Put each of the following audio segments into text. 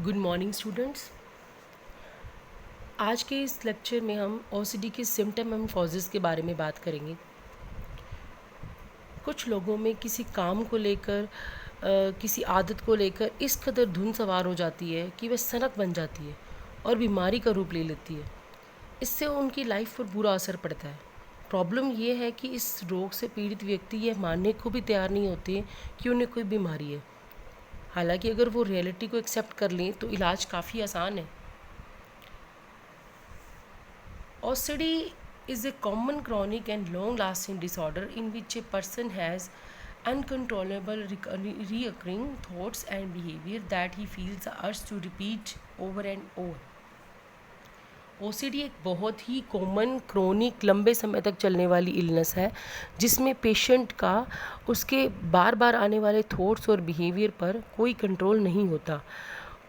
Good morning students. आज के इस लेक्चर में हम ओसीडी के सिम्टम एंड कॉजेज़ के बारे में बात करेंगे। कुछ लोगों में किसी काम को लेकर किसी आदत को लेकर इस कदर धुन सवार हो जाती है कि वह सनक बन जाती है और बीमारी का रूप ले लेती है। इससे उनकी लाइफ पर बुरा असर पड़ता है। प्रॉब्लम ये है कि इस रोग से पीड़ित व्यक्ति यह मानने को भी तैयार नहीं होते कि उन्हें कोई बीमारी है। हालांकि अगर वो रियलिटी को एक्सेप्ट कर लें तो इलाज काफ़ी आसान है। OCD is a common chronic and long-lasting disorder in which a person has uncontrollable recurring thoughts and behavior that he feels the urge to repeat over and over. OCD एक बहुत ही कॉमन क्रोनिक लंबे समय तक चलने वाली illness है जिसमें patient का उसके बार बार आने वाले थॉट्स और बिहेवियर पर कोई कंट्रोल नहीं होता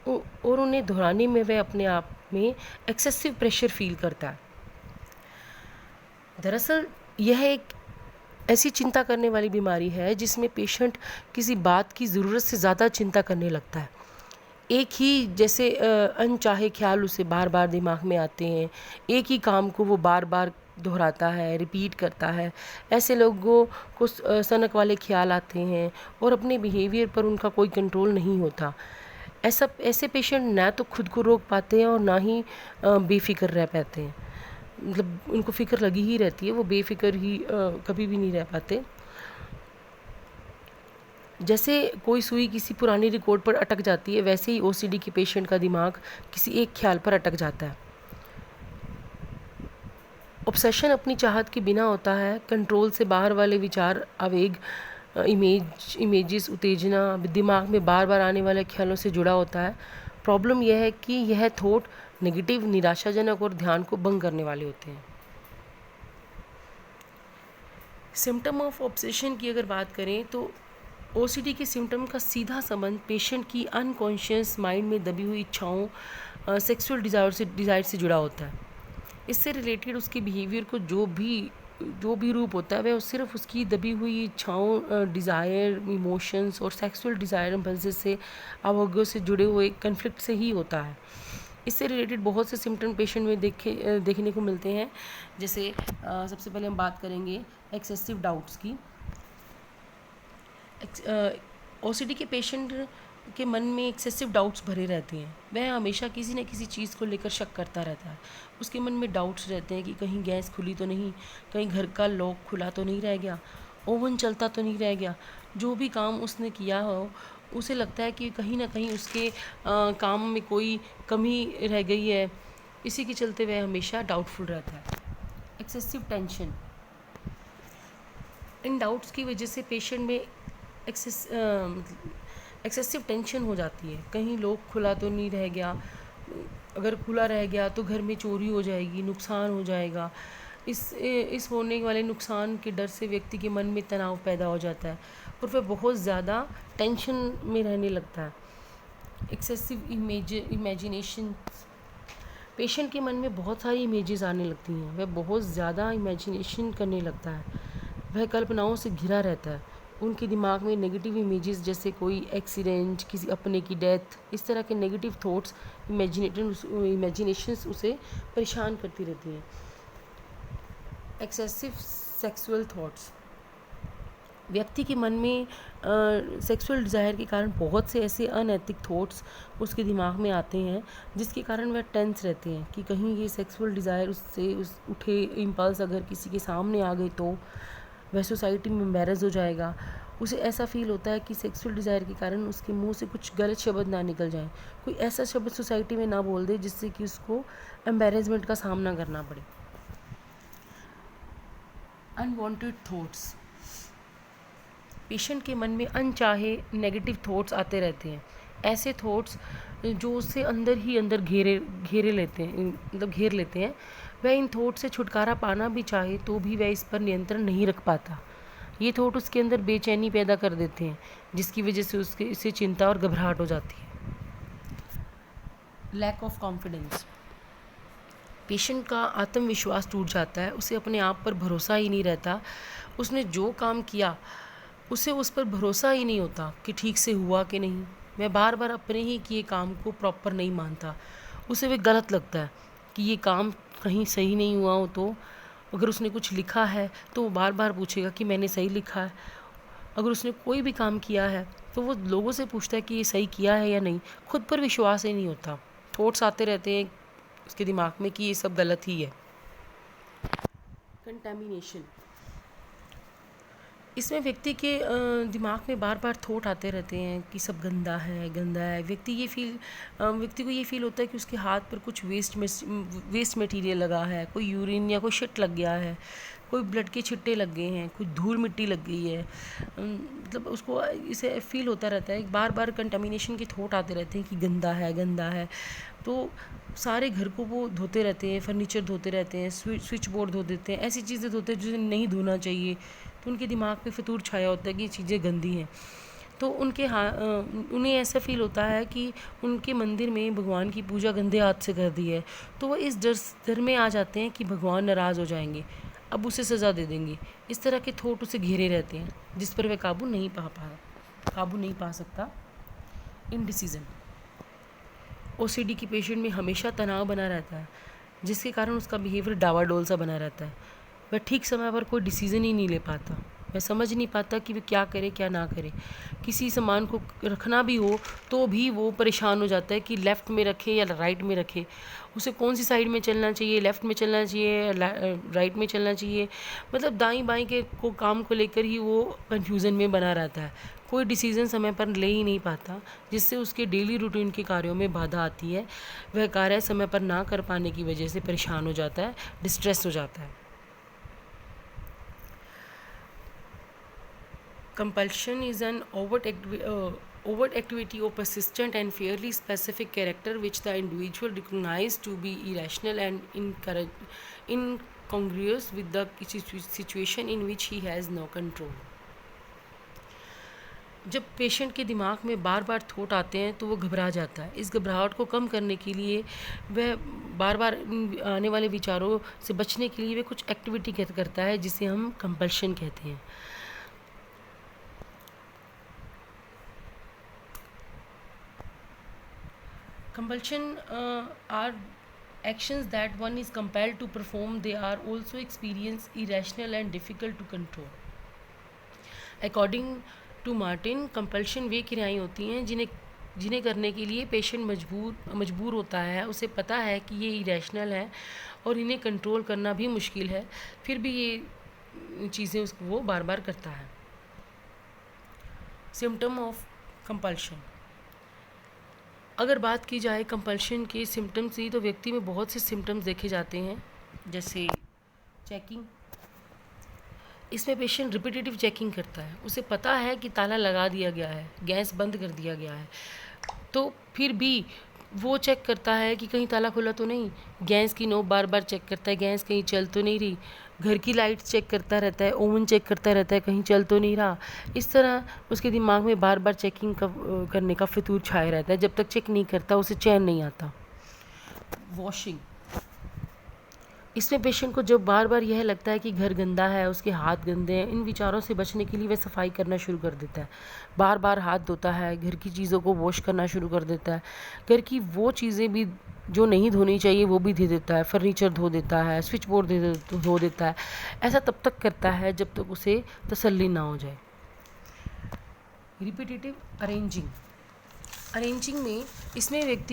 और उन्हें दोहराने में वह अपने आप में एक्सेसिव प्रेशर फील करता है। दरअसल यह एक ऐसी चिंता करने वाली बीमारी है जिसमें पेशेंट किसी बात की ज़रूरत से ज़्यादा चिंता करने लगता है। एक ही जैसे अनचाहे ख्याल उसे बार बार दिमाग में आते हैं, एक ही काम को वो बार बार दोहराता है, रिपीट करता है। ऐसे लोगों को सनक वाले ख्याल आते हैं और अपने बिहेवियर पर उनका कोई कंट्रोल नहीं होता। ऐसे पेशेंट ना तो खुद को रोक पाते हैं और ना ही बेफिक्र रह पाते हैं। मतलब उनको फ़िक्र लगी ही रहती है, वो बेफिक्र ही कभी भी नहीं रह पाते। जैसे कोई सुई किसी पुरानी रिकॉर्ड पर अटक जाती है, वैसे ही OCD के पेशेंट का दिमाग किसी एक ख्याल पर अटक जाता है। ऑब्सेशन अपनी चाहत के बिना होता है, कंट्रोल से बाहर वाले विचार, आवेग, इमेजेस, उत्तेजना दिमाग में बार बार आने वाले ख्यालों से जुड़ा होता है। प्रॉब्लम यह है कि यह थॉट नेगेटिव, निराशाजनक और ध्यान को भंग करने वाले होते हैं। सिम्टम ऑफ ऑब्सेशन की अगर बात करें तो OCD के सिम्टम का सीधा संबंध पेशेंट की अनकॉन्शियस माइंड में दबी हुई इच्छाओं, सेक्सुअल डिज़ायर से जुड़ा होता है। इससे रिलेटेड उसके बिहेवियर को जो भी रूप होता है वह सिर्फ उसकी दबी हुई इच्छाओं, डिज़ायर, इमोशंस और सेक्सुअल डिज़ायर इम्पल्सेस से, आवेगों से जुड़े हुए कन्फ्लिक्ट से ही होता है। इससे रिलेटेड बहुत से सिम्टम पेशेंट में देखने को मिलते हैं। जैसे सबसे पहले हम बात करेंगे एक्सेसिव डाउट्स की। OCD के पेशेंट के मन में एक्सेसिव डाउट्स भरे रहते हैं। वह हमेशा किसी न किसी चीज़ को लेकर शक करता रहता है। उसके मन में डाउट्स रहते हैं कि कहीं गैस खुली तो नहीं, कहीं घर का लॉक खुला तो नहीं रह गया, ओवन चलता तो नहीं रह गया। जो भी काम उसने किया हो उसे लगता है कि कहीं ना कहीं उसके काम में कोई कमी रह गई है। इसी के चलते वह हमेशा डाउटफुल रहता है। एक्सेसिव टेंशन, इन डाउट्स की वजह से पेशेंट में एक्सेसिव टेंशन हो जाती है। कहीं लॉक खुला तो नहीं रह गया, अगर खुला रह गया तो घर में चोरी हो जाएगी, नुकसान हो जाएगा। इस होने वाले नुकसान के डर से व्यक्ति के मन में तनाव पैदा हो जाता है और वह बहुत ज़्यादा टेंशन में रहने लगता है। एक्सेसिव इमेजिनेशन, पेशेंट के मन में बहुत सारी इमेजेस आने लगती हैं, वह बहुत ज़्यादा इमेजिनेशन करने लगता है। वह कल्पनाओं से घिरा रहता है। उनके दिमाग में नेगेटिव इमेजेस जैसे कोई एक्सीडेंट, किसी अपने की डेथ, इस तरह के नेगेटिव थॉट्स, इमेजिनेशंस उसे परेशान करती रहती हैं। एक्सेसिव सेक्सुअल थॉट्स, व्यक्ति के मन में सेक्सुअल डिज़ायर के कारण बहुत से ऐसे अनैतिक थॉट्स उसके दिमाग में आते हैं जिसके कारण वह टेंस रहते हैं कि कहीं ये सेक्सुअल डिज़ायर उस उठे इम्पल्स अगर किसी के सामने आ गई तो वह सोसाइटी में एम्बैरेस हो जाएगा। उसे ऐसा फील होता है कि सेक्सुअल डिज़ायर के कारण उसके मुंह से कुछ गलत शब्द ना निकल जाए, कोई ऐसा शब्द सोसाइटी में ना बोल दे जिससे कि उसको एम्बैरेसमेंट का सामना करना पड़े। अनवांटेड थॉट्स, पेशेंट के मन में अनचाहे नेगेटिव थॉट्स आते रहते हैं। ऐसे थॉट्स जो उससे अंदर ही अंदर घेर लेते हैं। वह इन थॉट से छुटकारा पाना भी चाहे तो भी वह इस पर नियंत्रण नहीं रख पाता। ये थॉट उसके अंदर बेचैनी पैदा कर देते हैं जिसकी वजह से इससे चिंता और घबराहट हो जाती है। लैक ऑफ कॉन्फिडेंस, पेशेंट का आत्मविश्वास टूट जाता है, उसे अपने आप पर भरोसा ही नहीं रहता। उसने जो काम किया उसे उस पर भरोसा ही नहीं होता कि ठीक से हुआ कि नहीं। वह बार बार अपने ही किए काम को प्रॉपर नहीं मानता, उसे वह गलत लगता है कि ये काम कहीं सही नहीं हुआ हो। तो अगर उसने कुछ लिखा है तो वो बार बार पूछेगा कि मैंने सही लिखा है। अगर उसने कोई भी काम किया है तो वो लोगों से पूछता है कि ये सही किया है या नहीं। खुद पर विश्वास ही नहीं होता, थॉट्स आते रहते हैं उसके दिमाग में कि ये सब गलत ही है। कंटेमिनेशन, इसमें व्यक्ति के दिमाग में बार बार थॉट आते रहते हैं कि सब गंदा है गंदा है। व्यक्ति को ये फील होता है कि उसके हाथ पर कुछ वेस्ट मटेरियल लगा है, कोई यूरिन या कोई शिट लग गया है, कोई ब्लड के छिट्टे लग गए हैं, कुछ धूल मिट्टी लग गई है। मतलब उसको इसे फील होता रहता है, बार बार कंटामिनेशन के थॉट आते रहते हैं कि गंदा है गंदा है। तो सारे घर को वो धोते रहते हैं, फर्नीचर धोते रहते हैं, स्विच बोर्ड धो देते हैं, ऐसी चीज़ें धोते हैं जिसे नहीं धोना चाहिए। तो उनके दिमाग पे फितूर छाया होता है कि ये चीज़ें गंदी हैं। तो उन्हें ऐसा फील होता है कि उनके मंदिर में भगवान की पूजा गंदे हाथ से कर दी है। तो वो इस डर में आ जाते हैं कि भगवान नाराज़ हो जाएंगे, अब उसे सज़ा दे देंगे। इस तरह के थॉट उसे घेरे रहते हैं जिस पर वह काबू नहीं पा सकता। इनडिसीजन, ओसीडी की पेशेंट में हमेशा तनाव बना रहता है जिसके कारण उसका बिहेवियर डावाडोल सा बना रहता है। वह ठीक समय पर कोई डिसीज़न ही नहीं ले पाता, वह समझ नहीं पाता कि वह क्या करे क्या ना करे। किसी सामान को रखना भी हो तो भी वो परेशान हो जाता है कि लेफ़्ट में रखे या राइट में रखे, उसे कौन सी साइड में चलना चाहिए, लेफ़्ट में चलना चाहिए राइट में चलना चाहिए। मतलब दाईं बाईं के काम को लेकर ही वो कन्फ्यूज़न में बना रहता है, कोई डिसीज़न समय पर ले ही नहीं पाता, जिससे उसके डेली रूटीन के कार्यों में बाधा आती है। वह कार्य समय पर ना कर पाने की वजह से परेशान हो जाता है, डिस्ट्रेस हो जाता है। Compulsion is an overt activity of persistent and fairly specific character which the individual recognizes to be irrational and incongruous with the situation in which he has no control. जब पेशेंट के दिमाग में बार बार thought आते हैं तो वो घबरा जाता है। इस घबराहट को कम करने के लिए वह बार बार आने वाले विचारों से बचने के लिए वह कुछ एक्टिविटी करता है जिसे हम कंपल्शन कहते हैं। Compulsion are actions that one is compelled to perform. They are also experienced irrational and difficult to control. According to Martin, compulsion वे क्रियाएं होती हैं जिन्हें करने के लिए पेशेंट मजबूर होता है। उसे पता है कि ये इरेशनल है और इन्हें कंट्रोल करना भी मुश्किल है, फिर भी ये चीज़ें उसको वो बार बार करता है। सिम्टम ऑफ कंपल्शन, अगर बात की जाए कंपल्शन के सिम्टम्स की तो व्यक्ति में बहुत से सिम्टम्स देखे जाते हैं, जैसे चेकिंग। इसमें पेशेंट रिपीटेटिव चेकिंग करता है, उसे पता है कि ताला लगा दिया गया है, गैस बंद कर दिया गया है, तो फिर भी वो चेक करता है कि कहीं ताला खुला तो नहीं, गैस की नोब बार बार चेक करता है, गैस कहीं चल तो नहीं रही, घर की लाइट चेक करता रहता है, ओवन चेक करता रहता है कहीं चल तो नहीं रहा। इस तरह उसके दिमाग में बार बार चेकिंग करने का फितूर छाया रहता है। जब तक चेक नहीं करता उसे चैन नहीं आता। वॉशिंग, इसमें पेशेंट को जब बार बार यह लगता है कि घर गंदा है, उसके हाथ गंदे हैं, इन विचारों से बचने के लिए वह सफाई करना शुरू कर देता है, बार बार हाथ धोता है, घर की चीज़ों को वॉश करना शुरू कर देता है, घर की वो चीज़ें भी जो नहीं धोनी चाहिए वो भी धो देता है, फर्नीचर धो देता है, स्विच बोर्ड धो देता है। ऐसा तब तक करता है जब तक उसे तसल्ली ना हो जाए। रिपीटेटिव अरेंजिंग में इसमें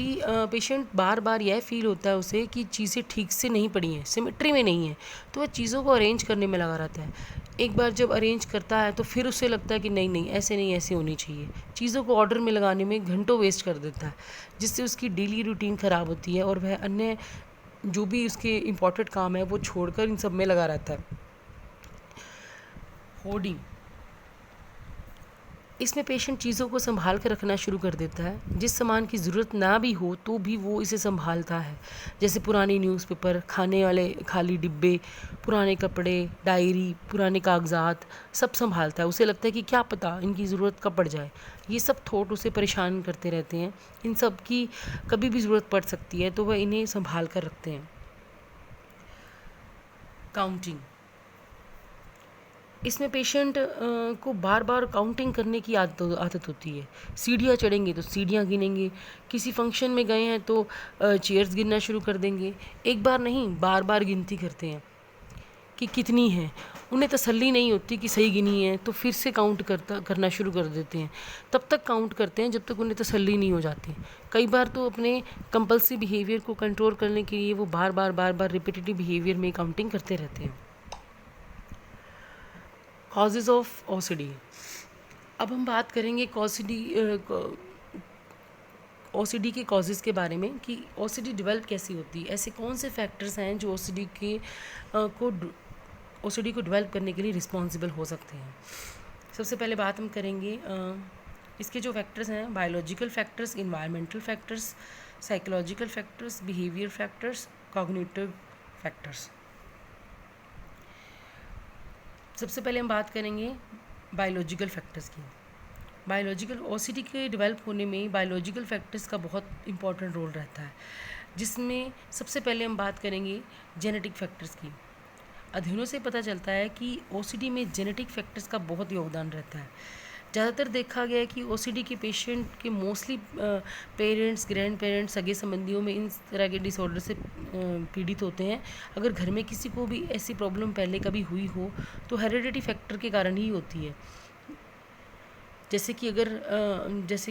पेशेंट बार बार यह फील होता है उसे कि चीज़ें ठीक से नहीं पड़ी हैं, सिमेट्री में नहीं है, तो वह चीज़ों को अरेंज करने में लगा रहता है। एक बार जब अरेंज करता है तो फिर उसे लगता है कि नहीं ऐसे नहीं, ऐसे होनी चाहिए। चीज़ों को ऑर्डर में लगाने में घंटों वेस्ट कर देता है, जिससे उसकी डेली रूटीन ख़राब होती है और वह अन्य जो भी उसके इम्पोर्टेंट काम है वो छोड़कर इन सब में लगा रहता है। होर्डिंग, इसमें पेशेंट चीज़ों को संभाल कर रखना शुरू कर देता है, जिस सामान की ज़रूरत ना भी हो तो भी वो इसे संभालता है, जैसे पुरानी न्यूज़पेपर, खाने वाले खाली डिब्बे, पुराने कपड़े, डायरी, पुराने कागजात, सब संभालता है। उसे लगता है कि क्या पता इनकी ज़रूरत कब पड़ जाए। ये सब थॉट उसे परेशान करते रहते हैं, इन सब की कभी भी ज़रूरत पड़ सकती है, तो वह इन्हें संभाल कर रखते हैं। काउंटिंग, इसमें पेशेंट को बार बार काउंटिंग करने की आदत होती है। सीढ़ियाँ चढ़ेंगे तो सीढ़ियाँ गिनेंगे, किसी फंक्शन में गए हैं तो चेयर्स गिनना शुरू कर देंगे। एक बार नहीं, बार बार गिनती करते हैं कि कितनी है। उन्हें तसल्ली नहीं होती कि सही गिनी है, तो फिर से करना शुरू कर देते हैं। तब तक काउंट करते हैं जब तक उन्हें तसल्ली नहीं हो जाती। कई बार तो अपने कंपल्सिव बिहेवियर को कंट्रोल करने के लिए वो बार बार रिपीटेटिव बिहेवियर में काउंटिंग करते रहते हैं। Causes of OCD. अब हम बात करेंगे ओसीडी के कॉजेज़ के बारे में कि ओसीडी डेवलप कैसी होती है। ऐसे कौन से फैक्टर्स हैं जो ओसीडी को डेवलप करने के लिए रिस्पॉन्सिबल हो सकते हैं। सबसे पहले बात हम करेंगे इसके जो फैक्टर्स हैं: biological factors, environmental factors, psychological factors, behaviour factors, cognitive factors. सबसे पहले हम बात करेंगे बायोलॉजिकल फैक्टर्स की। बायोलॉजिकल ओसीडी के डेवलप होने में बायोलॉजिकल फैक्टर्स का बहुत इंपॉर्टेंट रोल रहता है, जिसमें सबसे पहले हम बात करेंगे जेनेटिक फैक्टर्स की। अध्ययनों से पता चलता है कि ओसीडी में जेनेटिक फैक्टर्स का बहुत योगदान रहता है। ज़्यादातर देखा गया है कि ओसीडी के पेशेंट के मोस्टली पेरेंट्स, ग्रैंड पेरेंट्स, सगे संबंधियों में इन तरह के डिसऑर्डर से पीड़ित होते हैं। अगर घर में किसी को भी ऐसी प्रॉब्लम पहले कभी हुई हो तो हेरिडिटी फैक्टर के कारण ही होती है। जैसे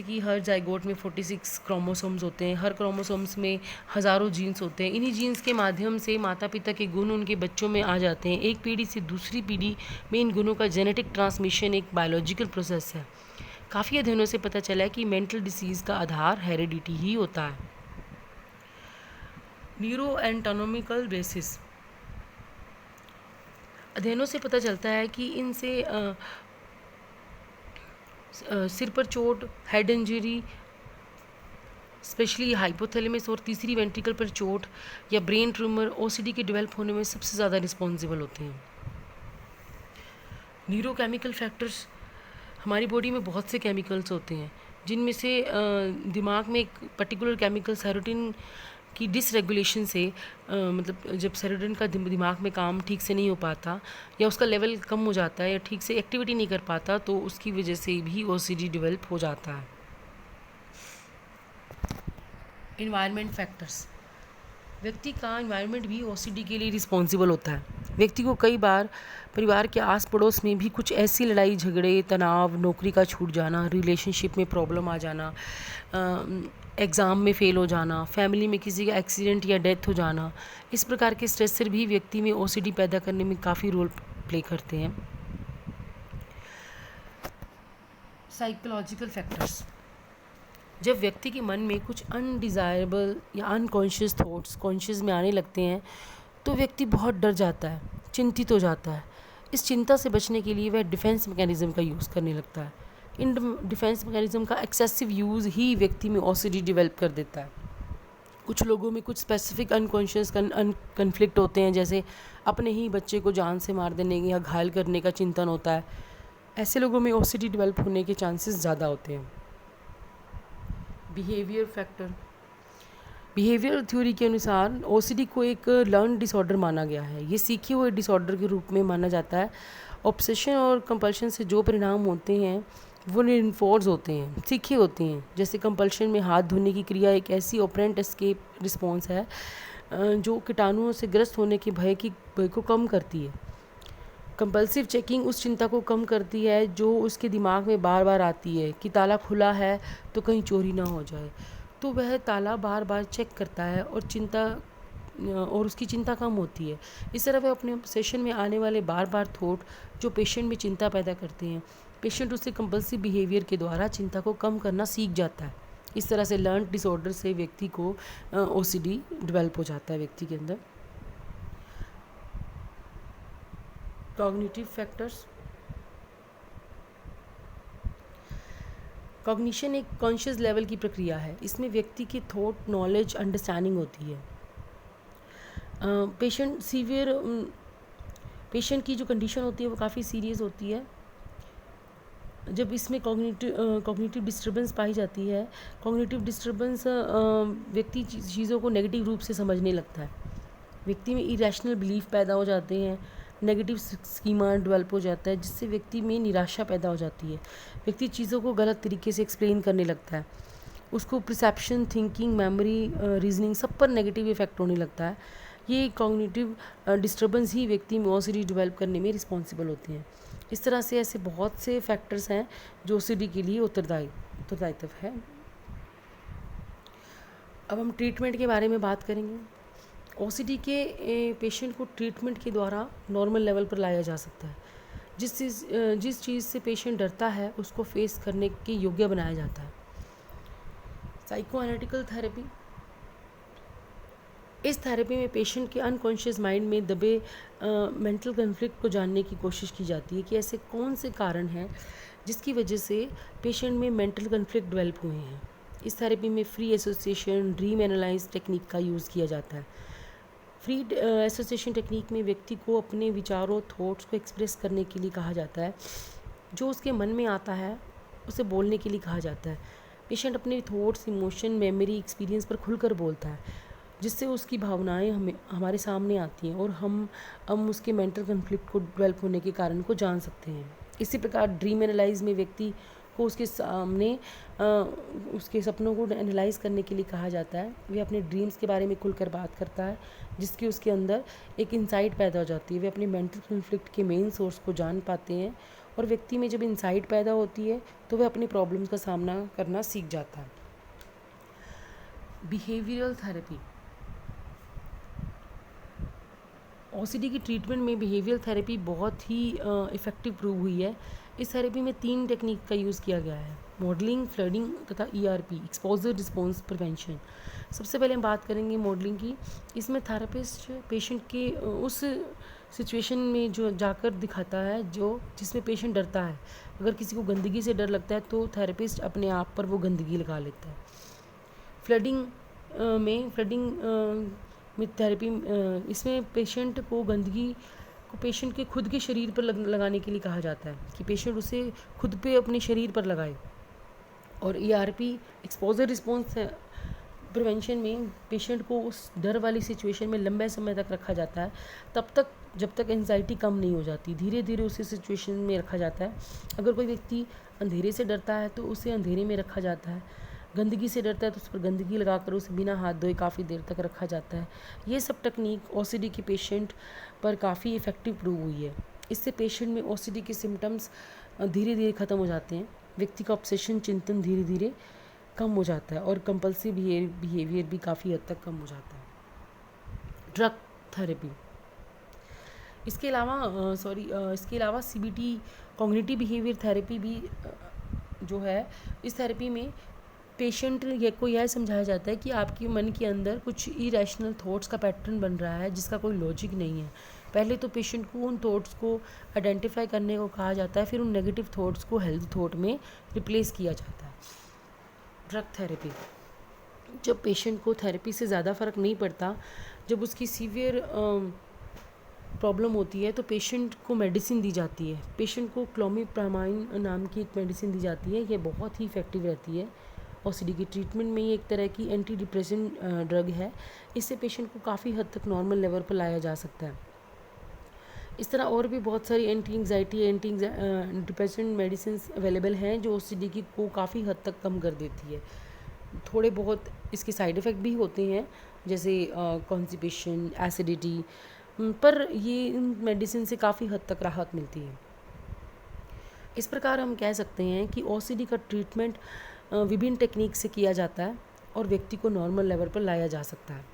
कि हर जाइगोट में 46 क्रोमोसोम्स होते हैं। हर क्रोमोसोम्स में हज़ारों जीन्स होते हैं। इन्हीं जीन्स के माध्यम से माता पिता के गुण उनके बच्चों में आ जाते हैं। एक पीढ़ी से दूसरी पीढ़ी में इन गुणों का जेनेटिक ट्रांसमिशन एक बायोलॉजिकल प्रोसेस है। काफ़ी अध्ययनों से पता चला है कि मेंटल डिसीज़ का आधार हेरिडिटी ही होता है। Neuro anatomical basis. अध्ययनों से पता चलता है कि इनसे सिर पर चोट, हेड इंजरी, स्पेशली हाइपोथैलेमस और तीसरी वेंट्रिकल पर चोट या ब्रेन ट्यूमर ओसीडी के डेवलप होने में सबसे ज़्यादा रिस्पॉन्सिबल होते हैं। Neurochemical factors. हमारी बॉडी में बहुत से केमिकल्स होते हैं, जिनमें से दिमाग में एक पर्टिकुलर केमिकल सेरोटिन की डिसरेगुलेशन से मतलब जब सेरोटिन का दिमाग में काम ठीक से नहीं हो पाता या उसका लेवल कम हो जाता है या ठीक से एक्टिविटी नहीं कर पाता, तो उसकी वजह से भी ओसीडी डेवलप हो जाता है। Environment factors. व्यक्ति का इन्वायरमेंट भी ओसीडी के लिए रिस्पॉन्सिबल होता है। व्यक्ति को कई बार परिवार के आस पड़ोस में भी कुछ ऐसी लड़ाई झगड़े, तनाव, नौकरी का छूट जाना, रिलेशनशिप में प्रॉब्लम आ जाना, एग्ज़ाम में फ़ेल हो जाना, फैमिली में किसी का एक्सीडेंट या डेथ हो जाना, इस प्रकार के स्ट्रेसर भी व्यक्ति में ओसीडी पैदा करने में काफ़ी रोल प्ले करते हैं। Psychological factors. जब व्यक्ति के मन में कुछ अनडिज़ायरेबल या अनकॉन्शियस थॉट्स कॉन्शियस में आने लगते हैं तो व्यक्ति बहुत डर जाता है, चिंतित हो जाता है। इस चिंता से बचने के लिए वह डिफेंस मैकेनिज़्म का यूज़ करने लगता है। इन डिफेंस मैकेनिज़्म का एक्सेसिव यूज़ ही व्यक्ति में ओसीडी डेवलप कर देता है। कुछ लोगों में कुछ स्पेसिफिक अनकॉन्शियस कन्फ्लिक्ट होते हैं, जैसे अपने ही बच्चे को जान से मार देने या घायल करने का चिंतन होता है। ऐसे लोगों में ओसीडी डेवलप होने के चांसेस ज़्यादा होते हैं। Behaviour factor. बिहेवियर थ्योरी के अनुसार ओसीडी को एक लर्न डिसऑर्डर माना गया है। ये सीखे हुए डिसऑर्डर के रूप में माना जाता है। ऑब्सेशन और कंपल्शन से जो परिणाम होते हैं वो रिइंफोर्स होते हैं, सीखे होते हैं। जैसे कंपल्शन में हाथ धोने की क्रिया एक ऐसी ऑपरेंट एस्केप रिस्पॉन्स है जो कीटाणुओं से ग्रस्त होने के भय को कम करती है। कंपल्सिव चेकिंग उस चिंता को कम करती है जो उसके दिमाग में बार बार आती है कि ताला खुला है तो कहीं चोरी ना हो जाए, तो वह ताला बार बार चेक करता है और उसकी चिंता कम होती है। इस तरह वह अपने सेशन में आने वाले बार बार थॉट जो पेशेंट में चिंता पैदा करते हैं, पेशेंट उससे कंपल्सिव बिहेवियर के द्वारा चिंता को कम करना सीख जाता है। इस तरह से लर्न डिसऑर्डर से व्यक्ति को ओसीडी डेवलप हो जाता है व्यक्ति के अंदर। Cognitive factors. कॉग्निशन एक कॉन्शियस लेवल की प्रक्रिया है। इसमें व्यक्ति की थॉट, नॉलेज, अंडरस्टैंडिंग होती है। पेशेंट की जो कंडीशन होती है वो काफ़ी सीरियस होती है। जब इसमें कॉग्निटिव डिस्टर्बेंस पाई जाती है, कॉग्निटिव डिस्टर्बेंस व्यक्ति चीज़ों को नेगेटिव रूप से समझने लगता है। व्यक्ति में इरेशनल बिलीफ पैदा हो जाते हैं, नेगेटिव स्कीमा डेवलप हो जाता है, जिससे व्यक्ति में निराशा पैदा हो जाती है। व्यक्ति चीज़ों को गलत तरीके से एक्सप्लेन करने लगता है, उसको परसेप्शन, थिंकिंग, मेमोरी, रीजनिंग सब पर नेगेटिव इफेक्ट होने लगता है। ये कॉग्निटिव डिस्टर्बेंस ही व्यक्ति में ओसीडी डेवलप करने में रिस्पॉन्सिबल होते हैं। इस तरह से ऐसे बहुत से फैक्टर्स हैं जो ओसीडी के लिए उत्तरदायित्व है। अब हम ट्रीटमेंट के बारे में बात करेंगे। ओसीडी के पेशेंट को ट्रीटमेंट के द्वारा नॉर्मल लेवल पर लाया जा सकता है। जिस चीज़ से पेशेंट डरता है उसको फेस करने के योग्य बनाया जाता है। साइको एनालिटिकल थेरेपी, इस थेरेपी में पेशेंट के अनकॉन्शियस माइंड में दबे मेंटल कन्फ्लिक्ट को जानने की कोशिश की जाती है कि ऐसे कौन से कारण हैं जिसकी वजह से पेशेंट में मेंटल कन्फ्लिक्ट डेवलप हुए हैं। इस थेरेपी में free association, dream analyse technique का यूज़ किया जाता है। फ्री एसोसिएशन टेक्निक में व्यक्ति को अपने विचारों, थॉट्स को एक्सप्रेस करने के लिए कहा जाता है। जो उसके मन में आता है उसे बोलने के लिए कहा जाता है। पेशेंट अपने थॉट्स, इमोशन, मेमोरी, एक्सपीरियंस पर खुलकर बोलता है, जिससे उसकी भावनाएं हमारे सामने आती हैं और हम उसके मेंटल कन्फ्लिक्ट को डेवलप होने के कारण को जान सकते हैं। इसी प्रकार ड्रीम एनालाइज में व्यक्ति को उसके सामने उसके सपनों को एनालाइज करने के लिए कहा जाता है। वह अपने ड्रीम्स के बारे में खुलकर बात करता है, जिसकी उसके अंदर एक इंसाइट पैदा हो जाती है। वे अपने मेंटल कन्फ्लिक्ट के मेन सोर्स को जान पाते हैं, और व्यक्ति में जब इंसाइट पैदा होती है तो वह अपनी प्रॉब्लम्स का सामना करना सीख जाता है। बिहेवियरल थेरेपी, ओसीडी की ट्रीटमेंट में बिहेवियर थेरेपी बहुत ही इफ़ेक्टिव प्रूव हुई है। इस थेरेपी में 3 टेक्निक का यूज़ किया गया है: मॉडलिंग, फ्लडिंग तथा ईआरपी, एक्सपोजर रिस्पॉन्स प्रिवेंशन। सबसे पहले हम बात करेंगे मॉडलिंग की। इसमें थेरेपिस्ट पेशेंट के उस सिचुएशन में जो जाकर दिखाता है जिसमें पेशेंट डरता है। अगर किसी को गंदगी से डर लगता है तो थेरेपिस्ट अपने आप पर वो गंदगी लगा लेता है। फ्लडिंग में थेरेपी इसमें पेशेंट को गंदगी को पेशेंट के खुद के शरीर पर लगाने के लिए कहा जाता है कि पेशेंट उसे खुद पे अपने शरीर पर लगाए। और ईआरपी, एक्सपोजर रिस्पॉन्स प्रिवेंशन में पेशेंट को उस डर वाली सिचुएशन में लंबे समय तक रखा जाता है, तब तक जब तक एंजाइटी कम नहीं हो जाती। धीरे धीरे उसी सिचुएशन में रखा जाता है। अगर कोई व्यक्ति अंधेरे से डरता है तो उसे अंधेरे में रखा जाता है। गंदगी से डरता है तो उस पर गंदगी लगाकर उसे बिना हाथ धोए काफ़ी देर तक रखा जाता है। ये सब टेक्निक ओसीडी के पेशेंट पर काफ़ी इफ़ेक्टिव प्रूव हुई है। इससे पेशेंट में ओसीडी के सिम्टम्स धीरे धीरे ख़त्म हो जाते हैं। व्यक्ति का ऑब्सेशन, चिंतन धीरे धीरे कम हो जाता है और कंपल्सिव बिहेवियर भी काफ़ी हद तक कम हो जाता है। ड्रग थेरेपी, इसके अलावा सीबीटी, कॉग्निटिव बिहेवियर थेरेपी भी जो है, इस थेरेपी में पेशेंट को यह समझाया जाता है कि आपके मन के अंदर कुछ इरेशनल थॉट्स का पैटर्न बन रहा है जिसका कोई लॉजिक नहीं है। पहले तो पेशेंट को उन थॉट्स को आइडेंटिफाई करने को कहा जाता है, फिर उन नेगेटिव थॉट्स को हेल्दी थॉट में रिप्लेस किया जाता है। ड्रग थेरेपी, जब पेशेंट को थेरेपी से ज़्यादा फ़र्क नहीं पड़ता, जब उसकी सीवियर प्रॉब्लम होती है तो पेशेंट को मेडिसिन दी जाती है। पेशेंट को क्लोमिप्रामाइन नाम की एक मेडिसिन दी जाती है। ये बहुत ही इफ़ेक्टिव रहती है ओसीडी की ट्रीटमेंट में। ये एक तरह की एंटी डिप्रेशन ड्रग है। इससे पेशेंट को काफ़ी हद तक नॉर्मल लेवल पर लाया जा सकता है। इस तरह और भी बहुत सारी anti anxiety, anti depression medicine available हैं जो ओसीडी को काफ़ी हद तक कम कर देती है। थोड़े बहुत इसके साइड इफ़ेक्ट भी होते हैं, जैसे कॉन्स्टिपेशन, एसिडिटी, पर ये इन मेडिसिन से काफ़ी हद तक राहत मिलती है। इस प्रकार हम कह सकते हैं कि ओसीडी का ट्रीटमेंट विभिन्न टेक्निक से किया जाता है और व्यक्ति को नॉर्मल लेवल पर लाया जा सकता है।